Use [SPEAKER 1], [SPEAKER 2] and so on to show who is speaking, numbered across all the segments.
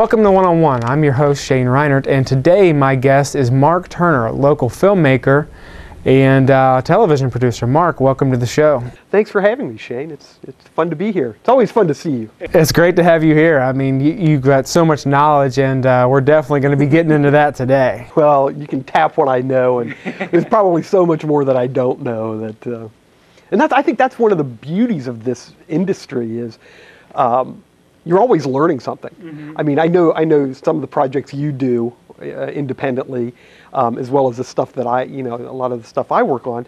[SPEAKER 1] Welcome to One-on-One. I'm your host, Shane Reinert, and today my guest is Mark Turner, a local filmmaker and television producer. Mark, welcome to the show.
[SPEAKER 2] Thanks for having me, Shane. It's fun to be here. It's always fun to see you.
[SPEAKER 1] It's great to have you here. I mean, you've got so much knowledge, and we're definitely going to be getting into that today.
[SPEAKER 2] Well, you can tap what I know, and there's probably so much more that I don't know. And I think that's one of the beauties of this industry is you're always learning something. Mm-hmm. I mean, I know some of the projects you do independently, as well as the stuff that a lot of the stuff I work on.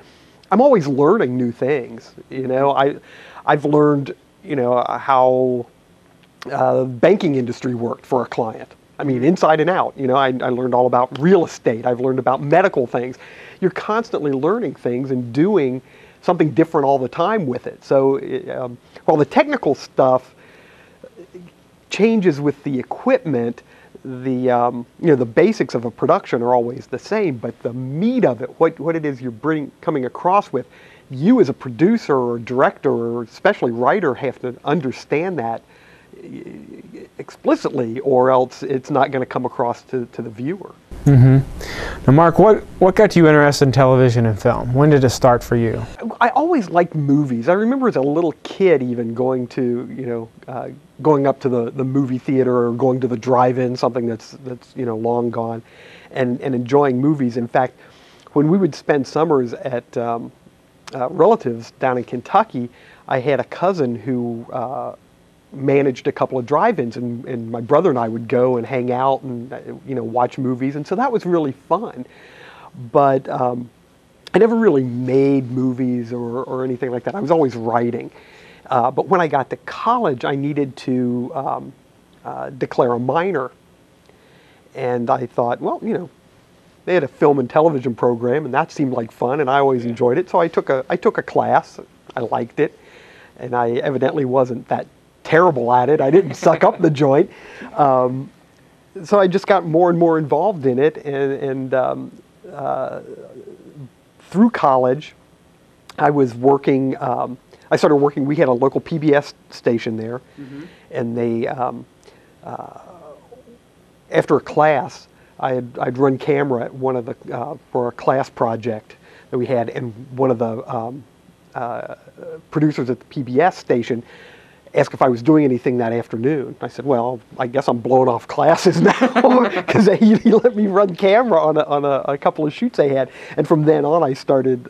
[SPEAKER 2] I'm always learning new things. I've learned, how the banking industry worked for a client. I mean, inside and out. I learned all about real estate. I've learned about medical things. You're constantly learning things and doing something different all the time with it. So while the technical stuff changes with the equipment, the basics of a production are always the same, but the meat of it, what it is you're coming across with, you as a producer or director or especially writer have to understand that explicitly, or else it's not going to come across to the viewer.
[SPEAKER 1] Mm-hmm. Now, Mark, what got you interested in television and film? When did it start for you?
[SPEAKER 2] I always liked movies. I remember as a little kid even going to, going up to the movie theater or going to the drive-in, something that's long gone, and enjoying movies. In fact, when we would spend summers at relatives down in Kentucky, I had a cousin who managed a couple of drive-ins, and my brother and I would go and hang out and watch movies, and so that was really fun. But I never really made movies or anything like that. I was always writing. But when I got to college, I needed to declare a minor, and I thought, well, they had a film and television program, and that seemed like fun, and I always enjoyed it. So I took a class. I liked it, and I evidently wasn't that terrible at it. I didn't suck up the joint. So I just got more and more involved in it, and through college, I was working. I started working. We had a local PBS station there, mm-hmm. and they, after a class, I'd run camera at one of the for a class project that we had, and one of the producers at the PBS station asked if I was doing anything that afternoon. I said, well, I guess I'm blowing off classes now, because he let me run camera on a couple of shoots they had. And from then on, I started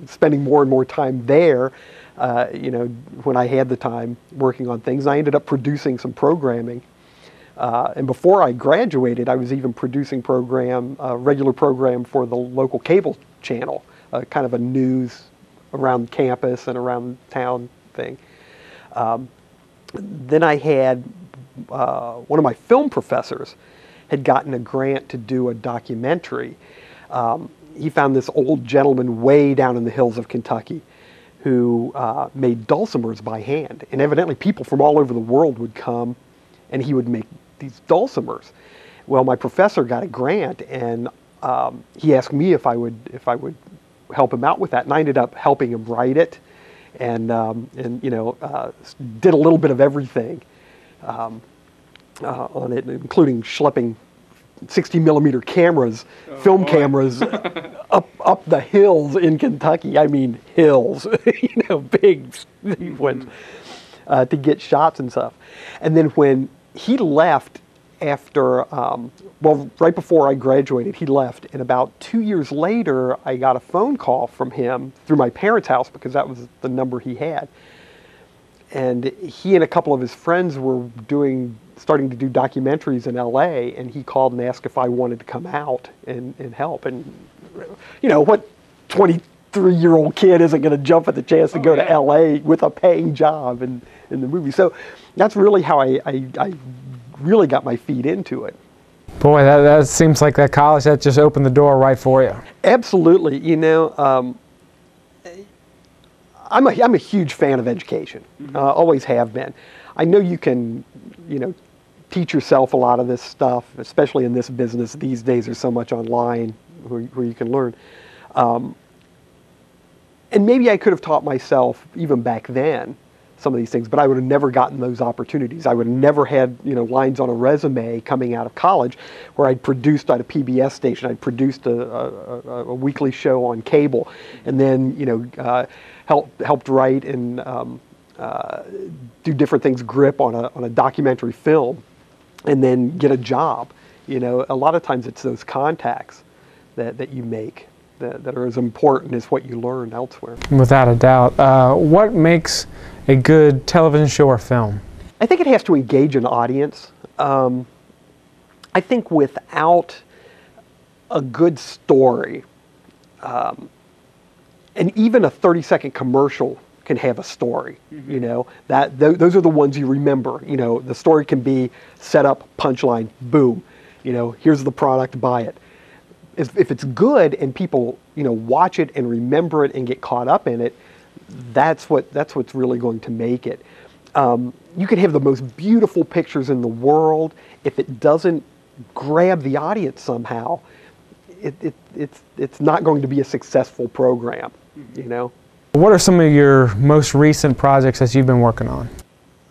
[SPEAKER 2] spending more and more time there, when I had the time working on things. I ended up producing some programming. And before I graduated, I was even producing a regular program for the local cable channel, kind of a news around campus and around town thing. Then I had one of my film professors had gotten a grant to do a documentary. He found this old gentleman way down in the hills of Kentucky who made dulcimers by hand, and evidently people from all over the world would come and he would make these dulcimers. Well, my professor got a grant, and he asked me if I would help him out with that, and I ended up helping him write it, and did a little bit of everything on it, including schlepping 60mm cameras, film cameras, up the hills in Kentucky. I mean hills, big ones, to get shots and stuff. And then when he left, after, right before I graduated, he left, and about 2 years later, I got a phone call from him through my parents' house, because that was the number he had. And he and a couple of his friends were starting to do documentaries in LA, and he called and asked if I wanted to come out and help. And, what 23-year-old kid isn't going to jump at the chance to go to LA with a paying job in the movie? So that's really how I really got my feet into it.
[SPEAKER 1] Boy, that seems like that college, that just opened the door right for you.
[SPEAKER 2] Absolutely. I'm a huge fan of education. Mm-hmm. Always have been. I know you can, teach yourself a lot of this stuff, especially in this business. These days there's so much online where you can learn. And maybe I could have taught myself even back then, some of these things, but I would have never gotten those opportunities. I would have never had, lines on a resume coming out of college where I'd produced at a PBS station, I'd produced a weekly show on cable, and then, helped write and do different things, grip on a documentary film, and then get a job. A lot of times it's those contacts that you make that are as important as what you learn elsewhere.
[SPEAKER 1] Without a doubt. What makes a good television show or film?
[SPEAKER 2] I think it has to engage an audience. I think without a good story, and even a 30-second commercial can have a story. Those are the ones you remember. The story can be set up, punchline, boom. Here's the product, buy it. If it's good and people watch it and remember it and get caught up in it, that's what's really going to make it. You can have the most beautiful pictures in the world. If it doesn't grab the audience somehow, it's not going to be a successful program.
[SPEAKER 1] What are some of your most recent projects that you've been working on?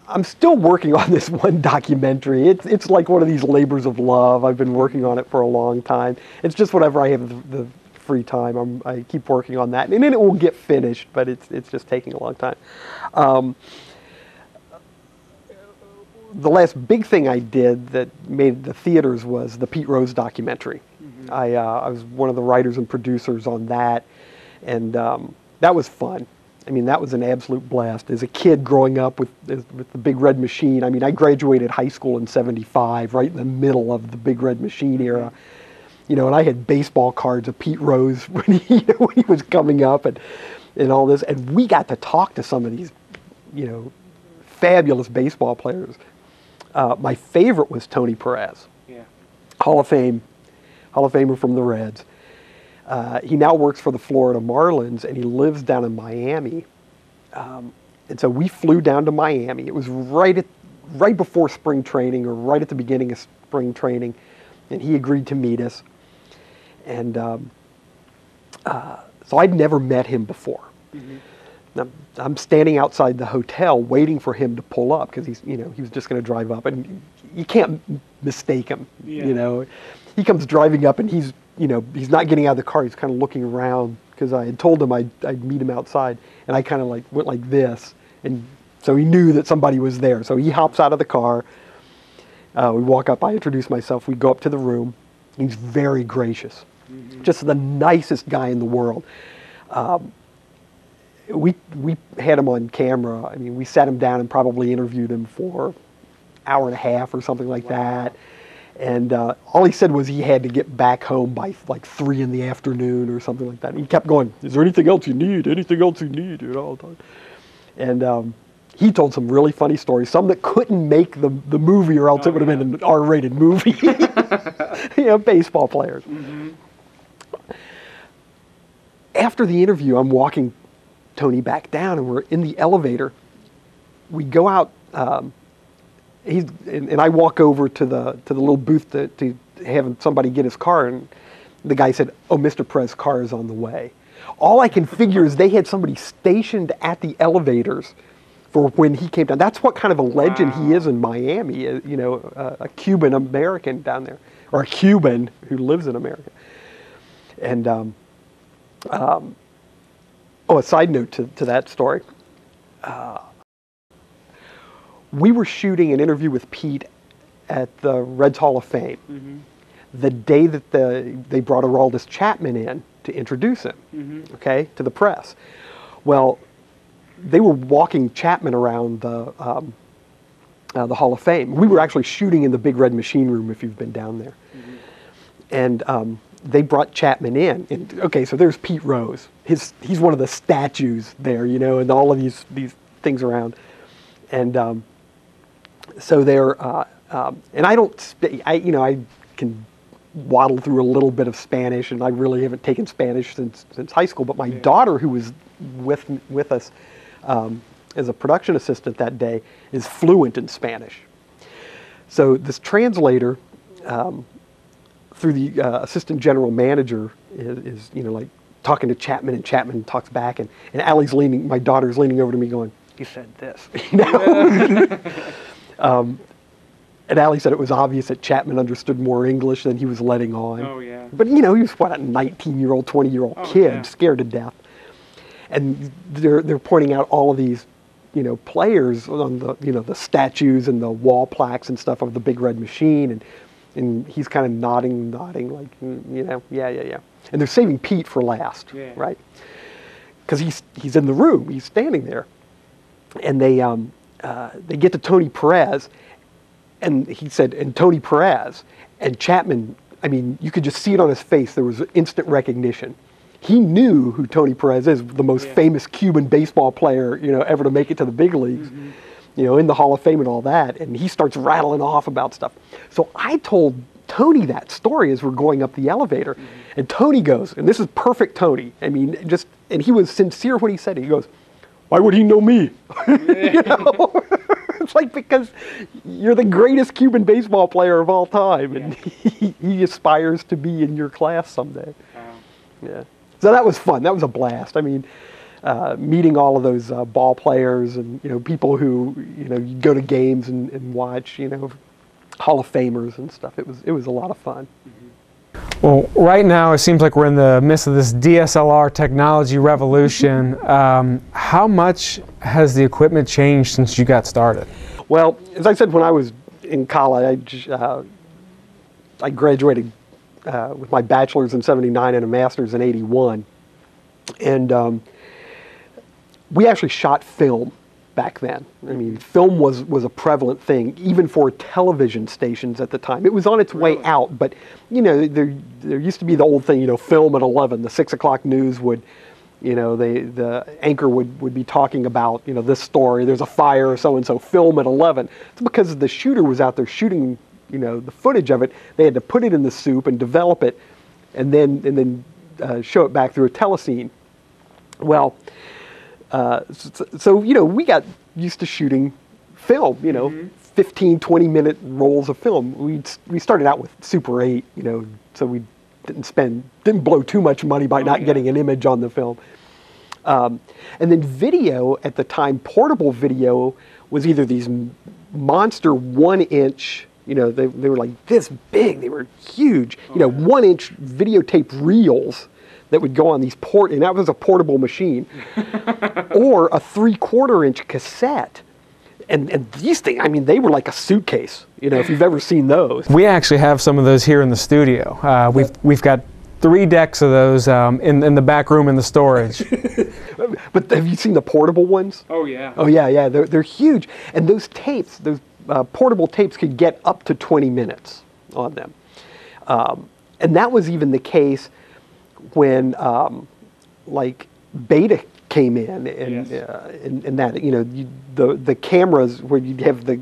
[SPEAKER 2] I'm still working on this one documentary. It's like one of these labors of love. I've been working on it for a long time. It's just whenever I have the free time, I keep working on that, and then it will get finished. But it's just taking a long time. The last big thing I did that made the theaters was the Pete Rose documentary. I was one of the writers and producers on that, and that was fun. I mean, that was an absolute blast. As a kid growing up with the Big Red Machine, I mean, I graduated high school in '75, right in the middle of the Big Red Machine era. And I had baseball cards of Pete Rose when he was coming up and all this. And we got to talk to some of these, fabulous baseball players. My favorite was Tony Perez, Hall of Famer from the Reds. He now works for the Florida Marlins, and he lives down in Miami. And so we flew down to Miami. It was right before spring training, or right at the beginning of spring training, and he agreed to meet us. And so I'd never met him before. Now, I'm standing outside the hotel waiting for him to pull up because he was just going to drive up, and you can't mistake him. He comes driving up, and he's not getting out of the car. He's kind of looking around because I had told him I'd meet him outside, and I kind of went like this, and so he knew that somebody was there. So he hops out of the car. We walk up. I introduce myself. We go up to the room. He's very gracious, just the nicest guy in the world. We had him on camera. I mean, we sat him down and probably interviewed him for an hour and a half or something like that. And all he said was he had to get back home by like 3 in the afternoon or something like that. And he kept going, "Is there anything else you need? Anything else you need?" All the time. And he told some really funny stories, some that couldn't make the movie, or else it would have been an R-rated movie. Baseball players. After the interview, I'm walking Tony back down, and we're in the elevator. We go out. And I walk over to the little booth to have somebody get his car, and the guy said, "Oh, Mr. Perez's car is on the way." All I can figure is they had somebody stationed at the elevators for when he came down. That's what kind of a legend he is in Miami. A Cuban American down there, or a Cuban who lives in America. And a side note to that story. We were shooting an interview with Pete at the Reds Hall of Fame the day that they brought Aroldis Chapman in to introduce him, to the press. Well, they were walking Chapman around the Hall of Fame. We were actually shooting in the Big Red Machine room, if you've been down there. And they brought Chapman in. And, so there's Pete Rose. He's one of the statues there, and all of these things around. And so they're, and I can waddle through a little bit of Spanish, and I really haven't taken Spanish since high school. But my daughter, who was with us as a production assistant that day, is fluent in Spanish. So this translator, through the assistant general manager, is talking to Chapman, and Chapman talks back, and Allie's my daughter's leaning over to me going, He said this, you know. And Allie said it was obvious that Chapman understood more English than he was letting on.
[SPEAKER 1] Oh, yeah.
[SPEAKER 2] But, you know, he was, what, a 19-year-old, 20-year-old kid,
[SPEAKER 1] yeah.
[SPEAKER 2] scared to death. And they're pointing out all of these, you know, players on the, you know, the statues and the wall plaques and stuff of the Big Red Machine. And he's kind of nodding like, you know, yeah. And they're saving Pete for last, right? Because he's in the room, he's standing there. And they get to Tony Perez, and he said, and Tony Perez, and Chapman, I mean, you could just see it on his face. There was instant recognition. He knew who Tony Perez is, the most famous Cuban baseball player, you know, ever to make it to the big leagues, you know, in the Hall of Fame and all that. And he starts rattling off about stuff. So I told Tony that story as we're going up the elevator, and Tony goes, and this is perfect Tony. I mean, just, and he was sincere when he said it. He goes, "Why would he know me?" You know? It's like, because you're the greatest Cuban baseball player of all time, and he aspires to be in your class someday. Yeah. So that was fun. That was a blast. I mean, meeting all of those ball players and, you know, people who, you know, you go to games and watch, you know, Hall of Famers and stuff. It was a lot of fun.
[SPEAKER 1] Well, right now it seems like we're in the midst of this DSLR technology revolution. How much has the equipment changed since you got started?
[SPEAKER 2] Well, as I said, when I was in college, I graduated with my bachelor's in '79 and a master's in '81. And we actually shot film back then. I mean, film was a prevalent thing, even for television stations at the time. It was on its way out, but, you know, there used to be the old thing, you know, film at 11. The 6 o'clock news would, you know, the anchor would be talking about, you know, this story, there's a fire or so-and-so, film at 11. It's because the shooter was out there shooting, you know, the footage of it. They had to put it in the soup and develop it, and then show it back through a telescene. Well, so, you know, we got used to shooting film, you know, 15, 20-minute rolls of film. We started out with Super 8, you know, so we didn't blow too much money by not getting an image on the film. And then video at the time, portable video, was either these monster 1-inch, you know, they were like this big, they were huge, you know, 1-inch videotape reels that would go on these and that was a portable machine, or a 3/4-inch cassette. And these things, I mean, they were like a suitcase, you know, if you've ever seen those.
[SPEAKER 1] We actually have some of those here in the studio. We've got 3 decks of those in the back room in the storage.
[SPEAKER 2] But have you seen the portable ones?
[SPEAKER 1] Oh, yeah.
[SPEAKER 2] Oh, yeah, they're huge. And those tapes, those portable tapes could get up to 20 minutes on them. And that was even the case when, like, Beta came in, and that, you know, the cameras where you'd have the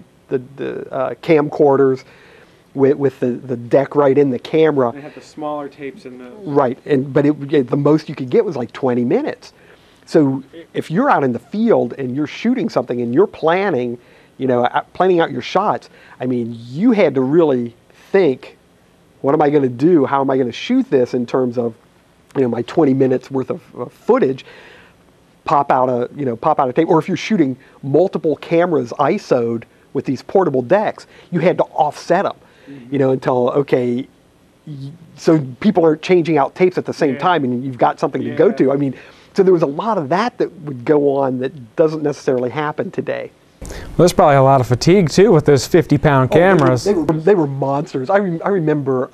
[SPEAKER 2] camcorders with the deck right in the camera.
[SPEAKER 1] They had the smaller tapes in those.
[SPEAKER 2] Right, but the most you could get was like 20 minutes. So if you're out in the field and you're shooting something and you're planning, you know, planning out your shots, I mean, you had to really think, what am I going to do? How am I going to shoot this in terms of, you know, my 20 minutes worth of footage? Pop out a tape. Or if you're shooting multiple cameras ISO'd with these portable decks, you had to offset them, you know, until, okay, so people aren't changing out tapes at the same time and you've got something to go to. I mean, so there was a lot of that would go on that doesn't necessarily happen today.
[SPEAKER 1] Well, there's probably a lot of fatigue too with those 50-pound cameras.
[SPEAKER 2] They were monsters. I remember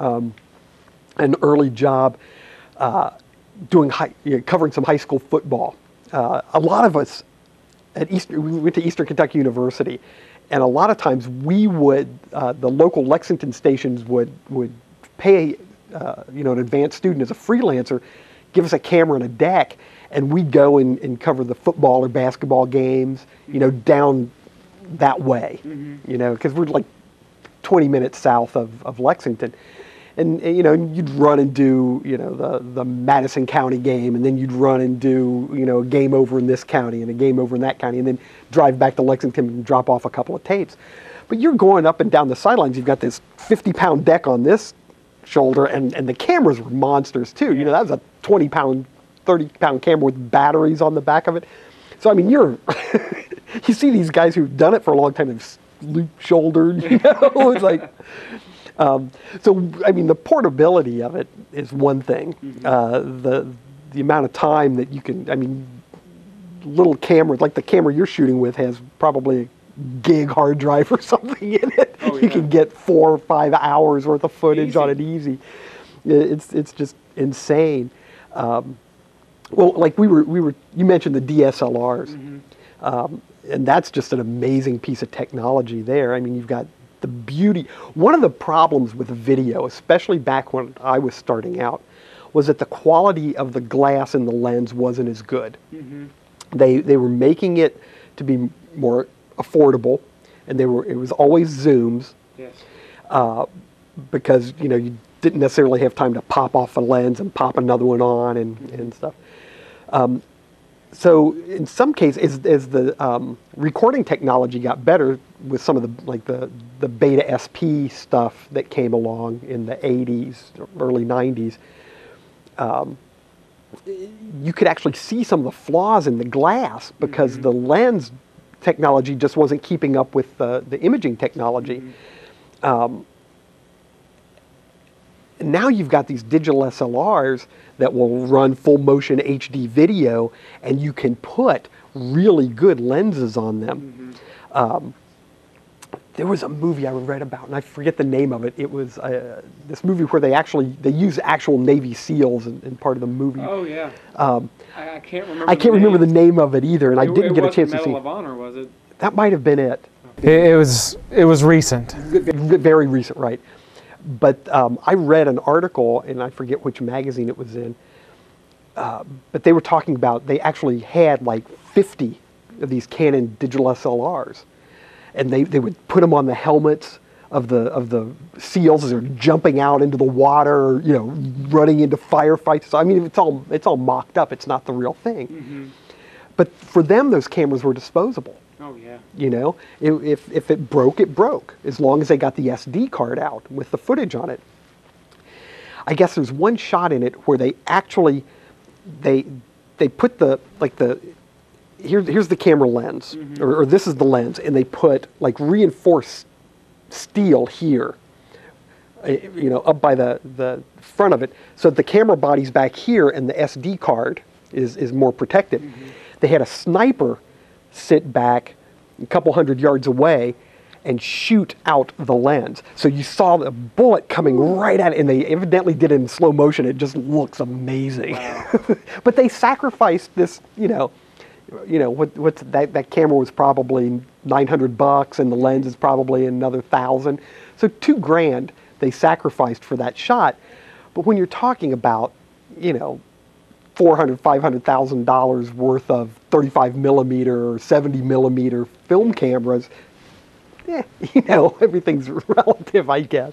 [SPEAKER 2] an early job doing covering some high school football. A lot of us we went to Eastern Kentucky University, and a lot of times we would the local Lexington stations would pay you know, an advanced student as a freelancer, give us a camera and a deck, and we'd go and cover the football or basketball games, you know, down that way, you know, because we're like 20 minutes south of Lexington. And, you know, you'd run and do, you know, the Madison County game, and then you'd run and do, you know, a game over in this county and a game over in that county, and then drive back to Lexington and drop off a couple of tapes. But you're going up and down the sidelines. You've got this 50-pound deck on this shoulder, and the cameras were monsters too. You know, that was a 20-pound, 30-pound camera with batteries on the back of it. So, I mean, you're you see these guys who've done it for a long time and loop-shouldered, you know. It's like, so I mean, the portability of it is one thing. The amount of time that you can, I mean, little cameras like the camera you're shooting with has probably a gig hard drive or something in it.
[SPEAKER 1] Oh, yeah.
[SPEAKER 2] You can get 4 or 5 hours worth of footage on it easy. It's just insane. Well, like you mentioned the DSLRs, and that's just an amazing piece of technology there. I mean, you've got the beauty. One of the problems with video, especially back when I was starting out, was that the quality of the glass in the lens wasn't as good. They were making it to be more affordable, and it was always zooms.
[SPEAKER 1] Yes.
[SPEAKER 2] Because you didn't necessarily have time to pop off a lens and pop another one on and stuff. So in some cases, as the recording technology got better with some of the Beta SP stuff that came along in the 80s, early 90s, you could actually see some of the flaws in the glass because the lens technology just wasn't keeping up with the imaging technology. Now you've got these digital SLRs that will run full motion HD video, and you can put really good lenses on them. There was a movie I read about, and I forget the name of it. It was this movie where they use actual Navy SEALs in part of the movie.
[SPEAKER 1] Oh yeah. I can't remember.
[SPEAKER 2] I can't remember the name of it either, and I didn't get a chance to see.
[SPEAKER 1] Medal of Honor, was it?
[SPEAKER 2] That might have been it.
[SPEAKER 1] It was recent.
[SPEAKER 2] Very recent, right? But I read an article, and I forget which magazine it was in, but they were talking about they actually had like 50 of these Canon digital SLRs, and they would put them on the helmets of the SEALs as they're jumping out into the water, running into firefights. So I mean, it's all mocked up. It's not the real thing. But for them, those cameras were disposable.
[SPEAKER 1] Oh yeah.
[SPEAKER 2] If it broke, it broke. As long as they got the SD card out with the footage on it. I guess there's one shot in it where they actually they put here's the camera lens, or this is the lens, and they put like reinforced steel here, up by the front of it, so that the camera body's back here and the SD card is more protected. They had a sniper sit back a couple hundred yards away and shoot out the lens. So you saw the bullet coming right at it, and they evidently did it in slow motion. It just looks amazing. Wow. But they sacrificed this, that camera was probably $900, and the lens is probably another $1,000. So $2,000 they sacrificed for that shot. But when you're talking about, $400,000, $500,000 worth of 35 millimeter or 70 millimeter film cameras, everything's relative, I guess.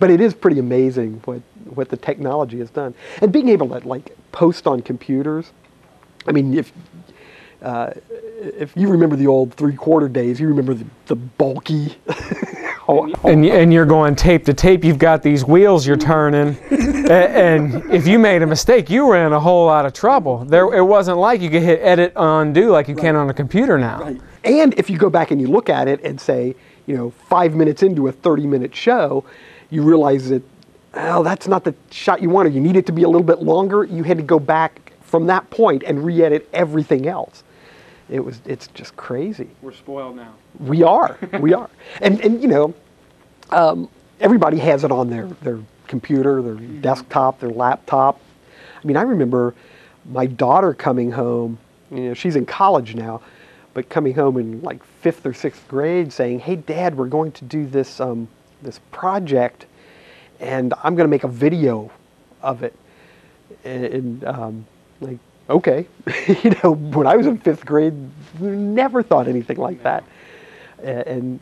[SPEAKER 2] But it is pretty amazing what the technology has done. And being able to post on computers, I mean, if you remember the old 3/4 days, you remember the bulky.
[SPEAKER 1] And you're going tape to tape. You've got these wheels you're turning, and if you made a mistake, you were in a whole lot of trouble. It wasn't like you could hit edit undo like you can on a computer now.
[SPEAKER 2] Right. And if you go back and you look at it and say, 5 minutes into a 30-minute show, you realize that, that's not the shot you wanted. You need it to be a little bit longer. You had to go back from that point and re-edit everything else. It's just crazy.
[SPEAKER 1] We're spoiled now.
[SPEAKER 2] We are. And everybody has it on their computer, their desktop, their laptop. I mean, I remember my daughter coming home, she's in college now, but coming home in like 5th or 6th grade saying, "Hey Dad, we're going to do this project, and I'm going to make a video of it." And okay. When I was in 5th grade, we never thought anything like that. And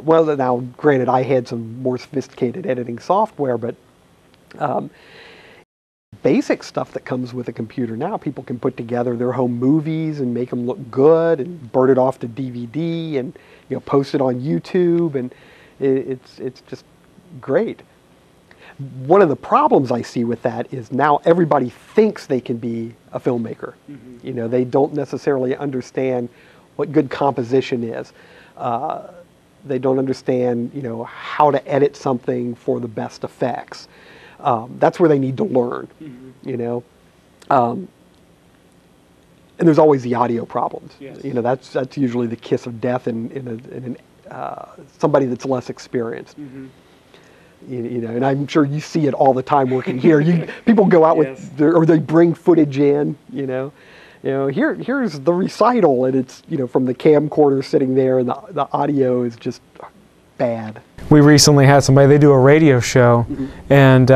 [SPEAKER 2] well, now granted, I had some more sophisticated editing software, but basic stuff that comes with a computer now, people can put together their home movies and make them look good and burn it off to DVD and post it on YouTube, and it's just great. one of the problems I see with that is now everybody thinks they can be a filmmaker. You know, they don't necessarily understand what good composition is. They don't understand, you know, how to edit something for the best effects. That's where they need to learn, you know. And there's always the audio problems.
[SPEAKER 3] Yes.
[SPEAKER 2] You know, that's usually the kiss of death in somebody that's less experienced. You know, and I'm sure you see it all the time working here. People go out with, or they bring footage in. You know, here's the recital, and it's, you know, from the camcorder sitting there, and the audio is just bad.
[SPEAKER 1] We recently had somebody, they do a radio show, and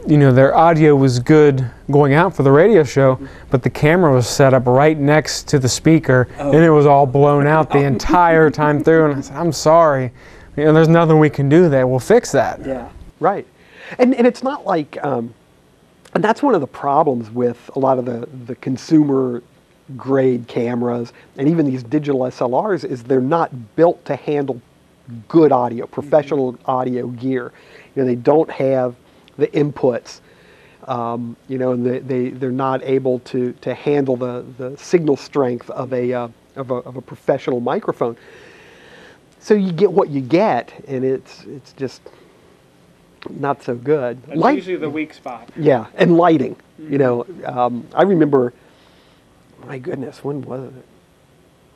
[SPEAKER 1] you know, their audio was good going out for the radio show, but the camera was set up right next to the speaker, and it was all blown out the entire time through. And I said, I'm sorry, you know, there's nothing we can do there. We'll fix that.
[SPEAKER 2] Yeah, right. And it's not like, and that's one of the problems with a lot of the consumer grade cameras and even these digital SLRs is they're not built to handle good audio, professional audio gear. You know, they don't have the inputs, you know, and they're not able to handle the signal strength of a professional microphone. So you get what you get, and it's just not so good.
[SPEAKER 3] That's usually the weak spot.
[SPEAKER 2] Yeah, and lighting. You know, I remember, my goodness, when was it?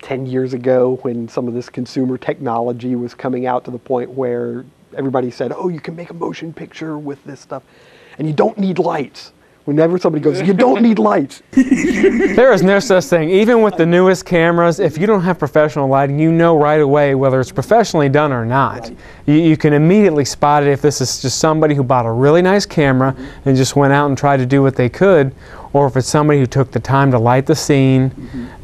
[SPEAKER 2] 10 years ago, when some of this consumer technology was coming out to the point where everybody said, oh, you can make a motion picture with this stuff, and you don't need lights. Whenever somebody goes, you don't need lights.
[SPEAKER 1] There is no such thing. Even with the newest cameras, if you don't have professional lighting, you know right away whether it's professionally done or not. Right. You can immediately spot it if this is just somebody who bought a really nice camera and just went out and tried to do what they could, or if it's somebody who took the time to light the scene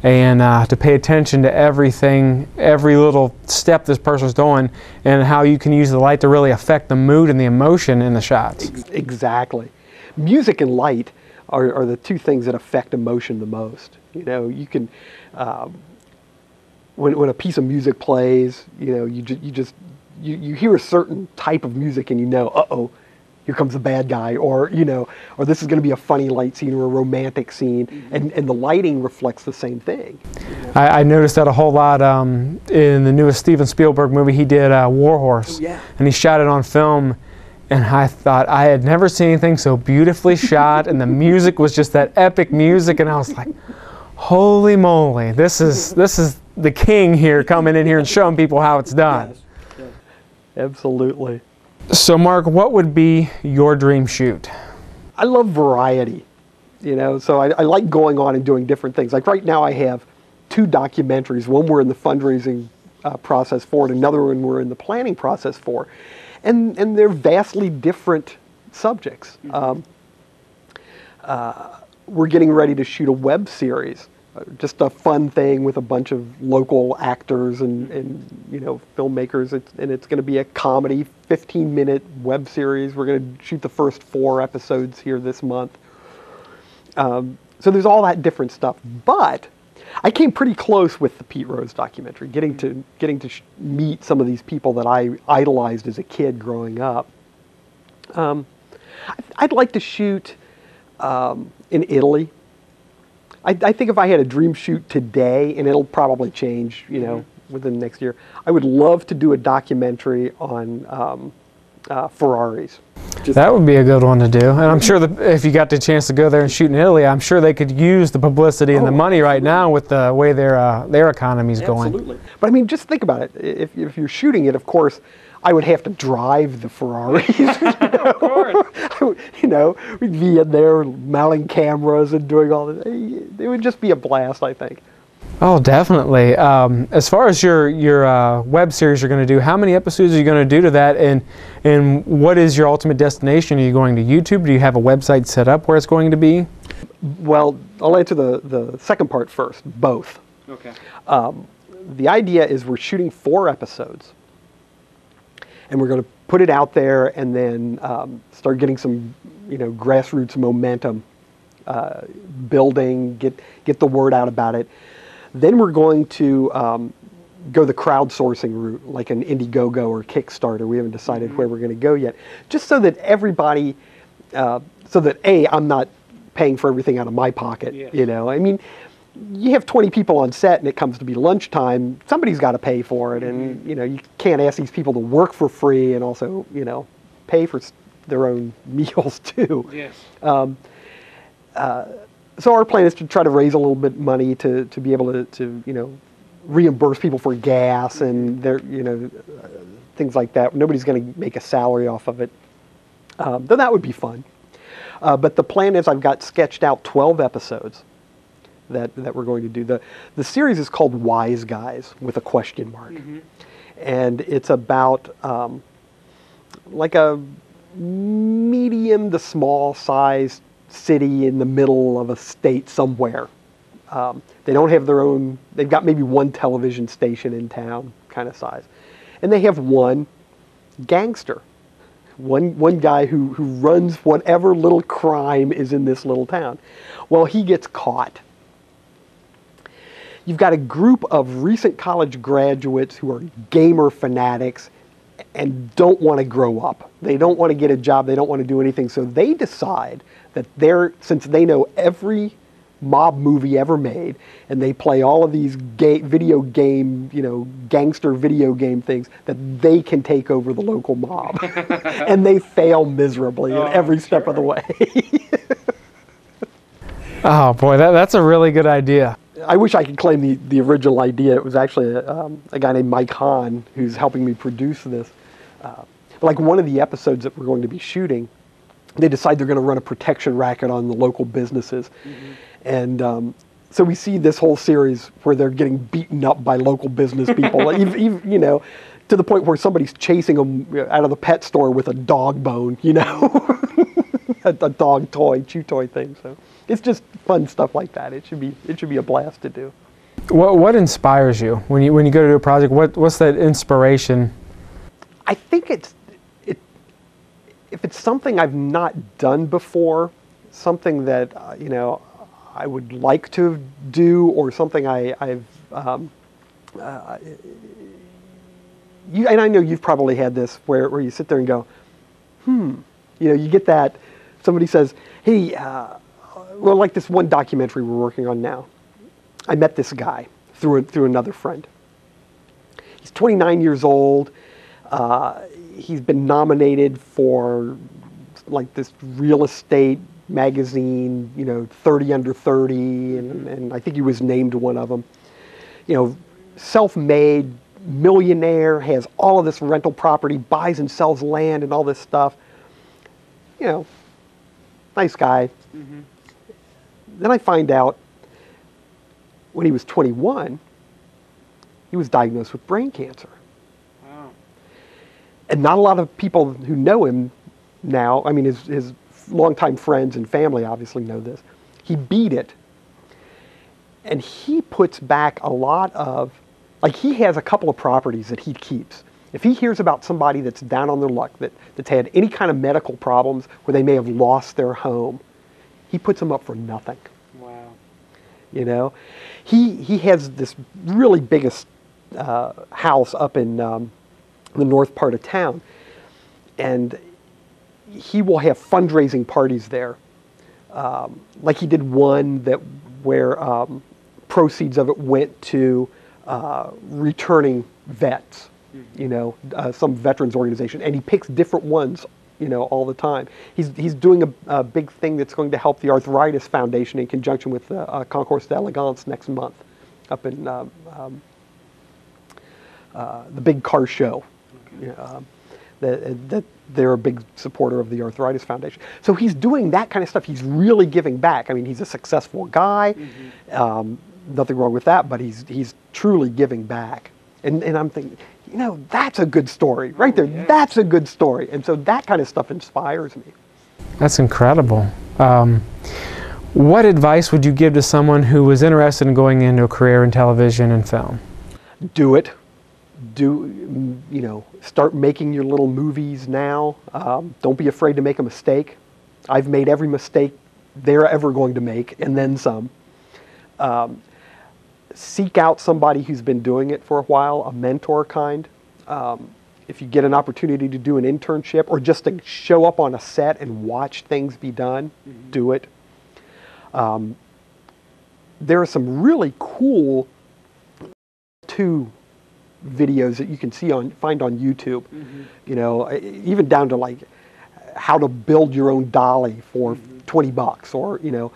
[SPEAKER 1] and to pay attention to everything, every little step this person's doing, and how you can use the light to really affect the mood and the emotion in the shots.
[SPEAKER 2] Exactly. Music and light are the two things that affect emotion the most. You know, you can, when a piece of music plays, you know, you hear a certain type of music and you know, uh-oh, here comes the bad guy, or, you know, or this is going to be a funny light scene or a romantic scene, and the lighting reflects the same thing.
[SPEAKER 1] I noticed that a whole lot in the newest Steven Spielberg movie. He did War Horse, and he shot it on film. And I thought I had never seen anything so beautifully shot, and the music was just that epic music, and I was like, holy moly, this is the king here coming in here and showing people how it's done.
[SPEAKER 2] Yes. Yes. Absolutely.
[SPEAKER 1] So Mark, what would be your dream shoot?
[SPEAKER 2] I love variety, you know, so I like going on and doing different things. Like right now I have 2 documentaries. One we're in the fundraising process for, and another one we're in the planning process for. And they're vastly different subjects. We're getting ready to shoot a web series, just a fun thing with a bunch of local actors and you know, filmmakers. And it's going to be a comedy, 15-minute web series. We're going to shoot the first 4 episodes here this month. So there's all that different stuff. But I came pretty close with the Pete Rose documentary, getting to meet some of these people that I idolized as a kid growing up. I'd like to shoot in Italy. I think if I had a dream shoot today, and it'll probably change, you know, within the next year, I would love to do a documentary on Ferraris.
[SPEAKER 1] That would be a good one to do, and I'm sure that if you got the chance to go there and shoot in Italy, I'm sure they could use the publicity and the money right now with the way their economy's going.
[SPEAKER 2] Absolutely. But I mean, just think about it. If you're shooting it, of course, I would have to drive the Ferraris. You know, we'd be in there mounting cameras and doing all this. It would just be a blast, I think.
[SPEAKER 1] Oh, definitely. As far as your web series you're going to do, how many episodes are you going to do to that, and what is your ultimate destination? Are you going to YouTube? Do you have a website set up where it's going to be?
[SPEAKER 2] Well, I'll answer the second part first. Both.
[SPEAKER 3] Okay.
[SPEAKER 2] The idea is we're shooting 4 episodes, and we're going to put it out there, and then start getting some, you know, grassroots momentum, building, get the word out about it. Then we're going to go the crowdsourcing route, like an Indiegogo or Kickstarter. We haven't decided where we're going to go yet. Just so that everybody, so that I'm not paying for everything out of my pocket.
[SPEAKER 3] Yes.
[SPEAKER 2] You know, I mean, you have 20 people on set and it comes to be lunchtime, somebody's got to pay for it. And, you know, you can't ask these people to work for free and also, you know, pay for their own meals too.
[SPEAKER 3] Yes.
[SPEAKER 2] So our plan is to try to raise a little bit of money to be able to you know, reimburse people for gas and their, you know, things like that. Nobody's going to make a salary off of it. Though that would be fun. But the plan is I've got sketched out 12 episodes that we're going to do. The series is called Wise Guys with a question mark. And it's about like a medium to small sized city in the middle of a state somewhere. They don't have their own, they've got maybe one television station in town kind of size. And they have one gangster. One guy who runs whatever little crime is in this little town. Well, he gets caught. You've got a group of recent college graduates who are gamer fanatics and don't want to grow up. They don't want to get a job. They don't want to do anything. So they decide that since they know every mob movie ever made, and they play all of these video game, you know, gangster video game things, that they can take over the local mob. And they fail miserably in every step of the way.
[SPEAKER 1] Oh boy, that's a really good idea.
[SPEAKER 2] I wish I could claim the original idea. It was actually a guy named Mike Hahn who's helping me produce this. Like one of the episodes that we're going to be shooting, they decide they're going to run a protection racket on the local businesses. And so we see this whole series where they're getting beaten up by local business people, even, you know, to the point where somebody's chasing them out of the pet store with a dog bone, you know, a dog toy, chew toy thing. So it's just fun stuff like that. It should be a blast to do.
[SPEAKER 1] What inspires you when you go to do a project? What's that inspiration?
[SPEAKER 2] I think if it's something I've not done before, something that you know, I would like to do, or something and I know you've probably had this where you sit there and go, you know, you get that somebody says, hey, well, like this one documentary we're working on now. I met this guy through another friend. He's 29 years old. He's been nominated for like this real estate magazine, you know, 30 under 30, and I think he was named one of them. You know, self-made millionaire, has all of this rental property, buys and sells land and all this stuff. You know, nice guy. Then I find out when he was 21, he was diagnosed with brain cancer.
[SPEAKER 3] Wow.
[SPEAKER 2] And not a lot of people who know him now, I mean, his longtime friends and family obviously know this. He beat it. And he puts back a lot of, like he has a couple of properties that he keeps. If he hears about somebody that's down on their luck, that's had any kind of medical problems where they may have lost their home, he puts them up for nothing.
[SPEAKER 3] Wow.
[SPEAKER 2] You know? He has this really biggest house up in the north part of town. And he will have fundraising parties there. Like he did one where proceeds of it went to returning vets, you know, some veterans organization, and he picks different ones, you know, all the time. He's doing a big thing that's going to help the Arthritis Foundation in conjunction with Concours d'Elegance next month, up in the big car show. Okay. That they're a big supporter of the Arthritis Foundation. So he's doing that kind of stuff. He's really giving back. I mean, he's a successful guy. Nothing wrong with that, but he's truly giving back. And I'm thinking, you know, that's a good story right there. Yeah. That's a good story. And so that kind of stuff inspires me. That's
[SPEAKER 1] incredible. What advice would you give to someone who was interested in going into a career in television and film?
[SPEAKER 2] Do it. You know, start making your little movies now. Don't be afraid to make a mistake. I've made every mistake they're ever going to make, and then some. seek out somebody who's been doing it for a while, a mentor kind. If you get an opportunity to do an internship or just to show up on a set and watch things be done, do it. There are some really cool videos that you can find on YouTube. You know, even down to like how to build your own dolly for $20, or you know,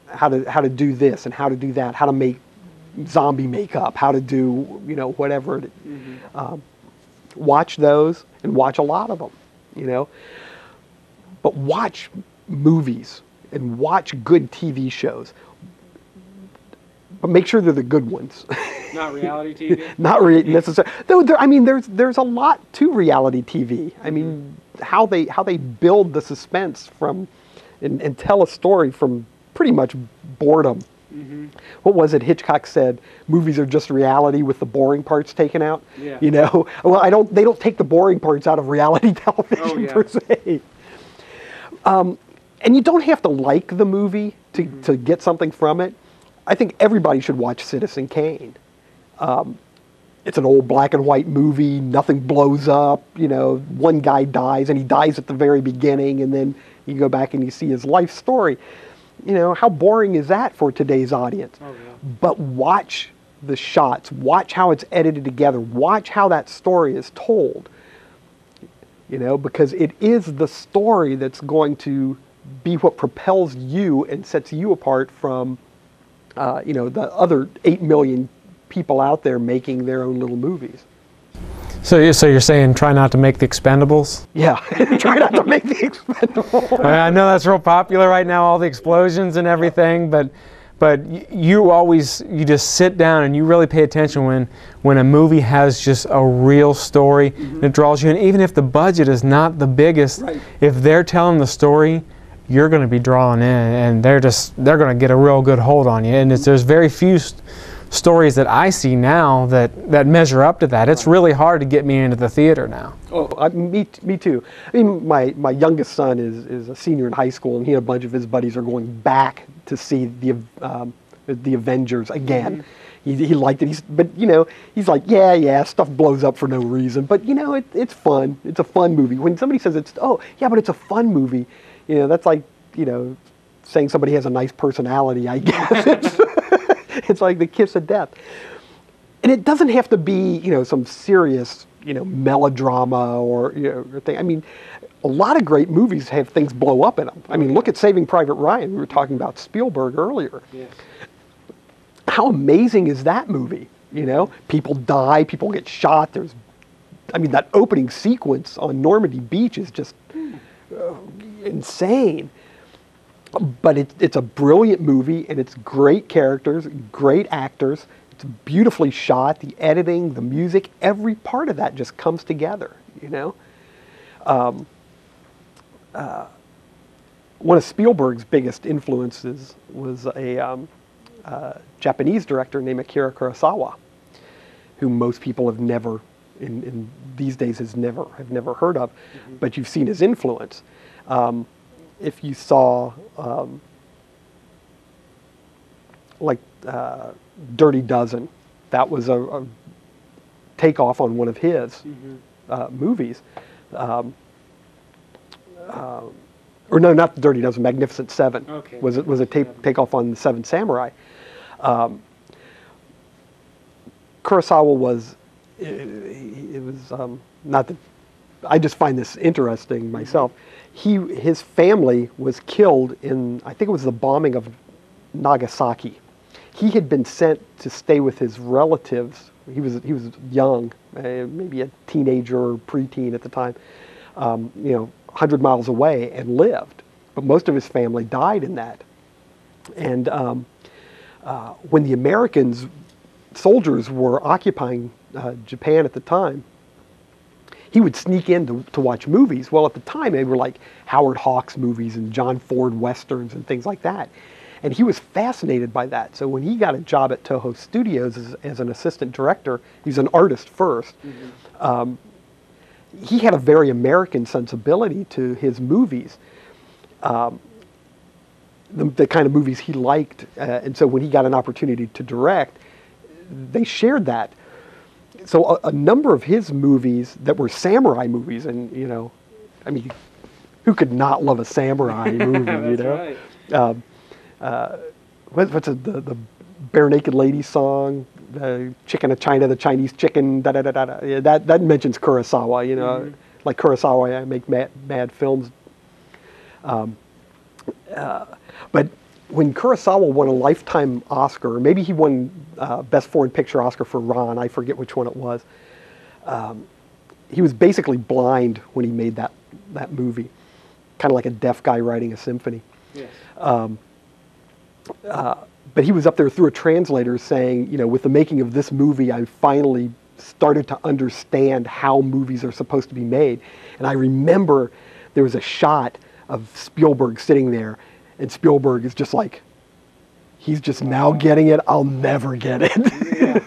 [SPEAKER 2] how to do this and how to do that, how to make zombie makeup, how to do, you know, whatever. Watch those, and watch a lot of them, you know. But watch movies and watch good TV shows. But make sure they're the good ones.
[SPEAKER 1] Not reality TV?
[SPEAKER 2] Not necessarily. Though I mean, there's a lot to reality TV. I mean, how they build the suspense from, and tell a story from pretty much boredom. What was it Hitchcock said? Movies are just reality with the boring parts taken out. Yeah. You know, well, they don't take the boring parts out of reality television per se. And you don't have to like the movie to get something from it. I think everybody should watch Citizen Kane. It's an old black and white movie. Nothing blows up. You know, one guy dies, and he dies at the very beginning, and then you go back and you see his life story. You know, how boring is that for today's audience? Oh, yeah. But watch the shots. Watch how it's edited together. Watch how that story is told. You know, because it is the story that's going to be what propels you and sets you apart from, you know, the other 8 million people out there making their own little movies.
[SPEAKER 1] So you're saying try not to make the Expendables?
[SPEAKER 2] Yeah, try not to make the Expendables.
[SPEAKER 1] I know that's real popular right now, all the explosions and everything, but you just sit down and you really pay attention when a movie has just a real story and it draws you in. Even if the budget is not the biggest, if they're telling the story, you're going to be drawn in, and they're going to get a real good hold on you. And there's very few stories that I see now that measure up to that. It's really hard to get me into the theater now.
[SPEAKER 2] Oh, me too. I mean, my youngest son is a senior in high school, and he and a bunch of his buddies are going back to see the Avengers again. He liked it. But you know, he's like, yeah, stuff blows up for no reason. But you know, it's fun. It's a fun movie. When somebody says but it's a fun movie, you know, that's like, you know, saying somebody has a nice personality, I guess. It's like the kiss of death. And it doesn't have to be, you know, some serious, you know, melodrama or, you know, thing. I mean, a lot of great movies have things blow up in them. I mean, look at Saving Private Ryan. We were talking about Spielberg earlier. Yeah. How amazing is that movie? You know, people die, people get shot. I mean, that opening sequence on Normandy Beach is just insane. But it's a brilliant movie, and it's great characters, great actors. It's beautifully shot. The editing, the music, every part of that just comes together, you know? One of Spielberg's biggest influences was a Japanese director named Akira Kurosawa, who most people have never, in these days, have never heard of, but you've seen his influence. If you saw Dirty Dozen, that was a takeoff on one of his movies. Or no, not Dirty Dozen, Magnificent Seven. Okay. Was a takeoff on The Seven Samurai. Kurosawa was, it was not that, I just find this interesting myself. His family was killed in, I think it was the bombing of Nagasaki. He had been sent to stay with his relatives. He was young, maybe a teenager or preteen at the time, you know, 100 miles away, and lived. But most of his family died in that. And when the Americans, soldiers were occupying Japan at the time, he would sneak in to watch movies. Well, at the time, they were like Howard Hawks movies and John Ford Westerns and things like that. And he was fascinated by that. So when he got a job at Toho Studios as an assistant director, he's an artist first, he had a very American sensibility to his movies, the kind of movies he liked. And so when he got an opportunity to direct, they shared that. So a number of his movies that were samurai movies, and I mean, who could not love a samurai movie?
[SPEAKER 3] That's
[SPEAKER 2] right. What's the Bare Naked Lady song? The Chicken of China, the Chinese chicken. Da da da da. Yeah, that mentions Kurosawa. Like Kurosawa, I make mad films. But when Kurosawa won a Lifetime Oscar, or maybe he won Best Foreign Picture Oscar for Ron, I forget which one it was. He was basically blind when he made that movie, kind of like a deaf guy writing a symphony.
[SPEAKER 3] Yes.
[SPEAKER 2] But he was up there through a translator saying, with the making of this movie, I finally started to understand how movies are supposed to be made. And I remember there was a shot of Spielberg sitting there, and Spielberg is just like, he's just now getting it, I'll never get it. Yeah.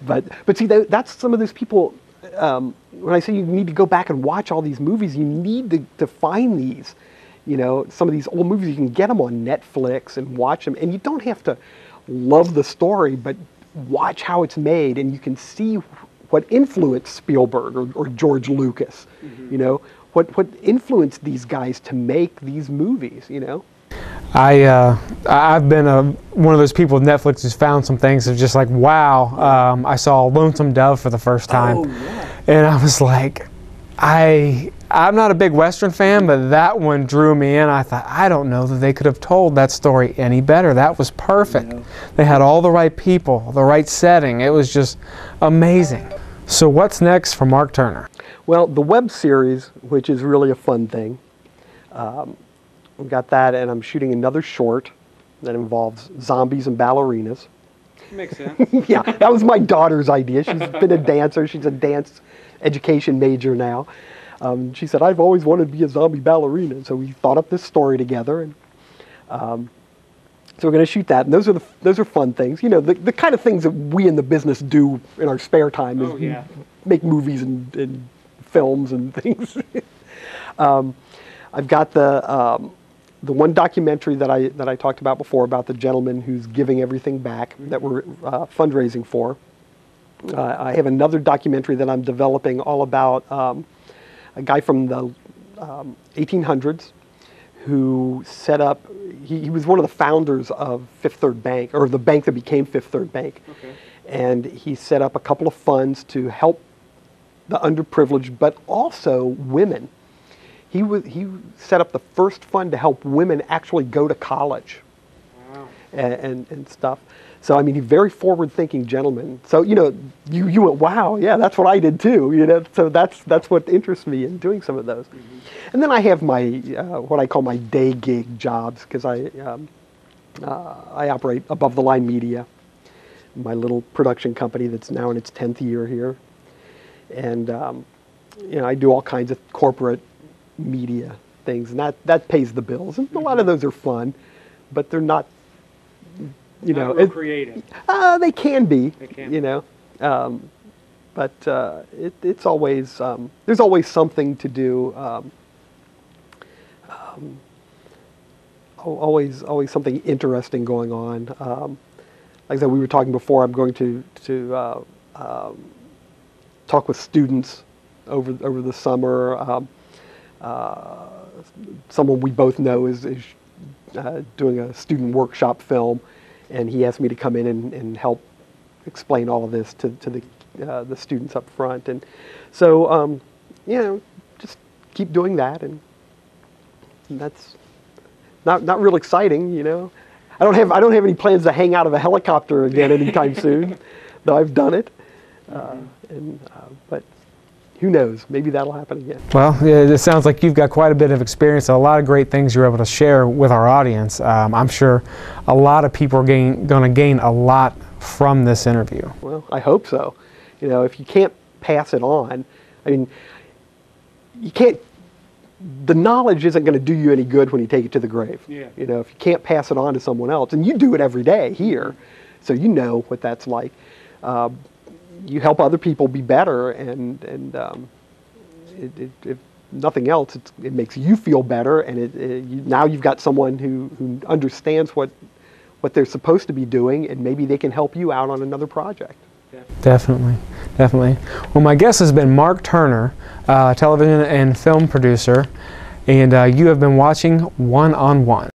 [SPEAKER 2] But see, that's some of those people, when I say you need to go back and watch all these movies, you need to find these. Some of these old movies, you can get them on Netflix and watch them. And you don't have to love the story, but watch how it's made. And you can see what influenced Spielberg or George Lucas. What influenced these guys to make these movies,
[SPEAKER 1] I've been one of those people with Netflix who's found some things of just like, wow. I saw Lonesome Dove for the first time.
[SPEAKER 2] Oh, yeah.
[SPEAKER 1] And I was like, I'm not a big Western fan, but that one drew me in. I thought, I don't know that they could have told that story any better. That was perfect. They had all the right people, the right setting. It was just amazing. So what's next for Mark Turner?
[SPEAKER 2] Well, the web series, which is really a fun thing. We've got that, and I'm shooting another short that involves zombies and ballerinas.
[SPEAKER 3] Makes sense.
[SPEAKER 2] Yeah, that was my daughter's idea. She's been a dancer. She's a dance education major now. She said, I've always wanted to be a zombie ballerina. And so we thought up this story together. And so we're going to shoot that. And those are fun things. The kind of things that we in the business do in our spare time is make movies and films and things. I've got the one documentary that I talked about before about the gentleman who's giving everything back that we're fundraising for. I have another documentary that I'm developing all about a guy from the 1800s who set up, he was one of the founders of Fifth Third Bank, or the bank that became Fifth Third Bank.
[SPEAKER 3] Okay.
[SPEAKER 2] And he set up a couple of funds to help the underprivileged, but also women. He set up the first fund to help women actually go to college.
[SPEAKER 3] Wow.
[SPEAKER 2] and stuff. So I mean, he's a very forward-thinking gentleman. So you went, wow, yeah, that's what I did too. So that's what interests me in doing some of those. Mm-hmm. And then I have my what I call my day gig jobs, because I operate Above the Line Media, my little production company that's now in its 10th year here, and I do all kinds of corporate media things, and that pays the bills. And a lot of those are fun, but they're not.
[SPEAKER 3] Not real creative.
[SPEAKER 2] They can be.
[SPEAKER 3] They can.
[SPEAKER 2] But it's always there's always something to do. Always something interesting going on. Like I said, we were talking before. I'm going to talk with students over the summer. Someone we both know is doing a student workshop film. And he asked me to come in and help explain all of this to the students up front, and so just keep doing that, and that's not real exciting, I don't have any plans to hang out of a helicopter again anytime soon, though I've done it, but who knows? Maybe that'll happen again.
[SPEAKER 1] Well, it sounds like you've got quite a bit of experience, a lot of great things you're able to share with our audience. I'm sure a lot of people are going to gain a lot from this interview.
[SPEAKER 2] Well, I hope so. If you can't pass it on, I mean, you can't. The knowledge isn't going to do you any good when you take it to the grave.
[SPEAKER 3] Yeah.
[SPEAKER 2] If you can't pass it on to someone else, and you do it every day here, so you know what that's like. You help other people be better, and if nothing else, it makes you feel better, and now you've got someone who understands what what they're supposed to be doing, and maybe they can help you out on another project.
[SPEAKER 1] Definitely, definitely. Well, my guest has been Mark Turner, television and film producer, and you have been watching One on One.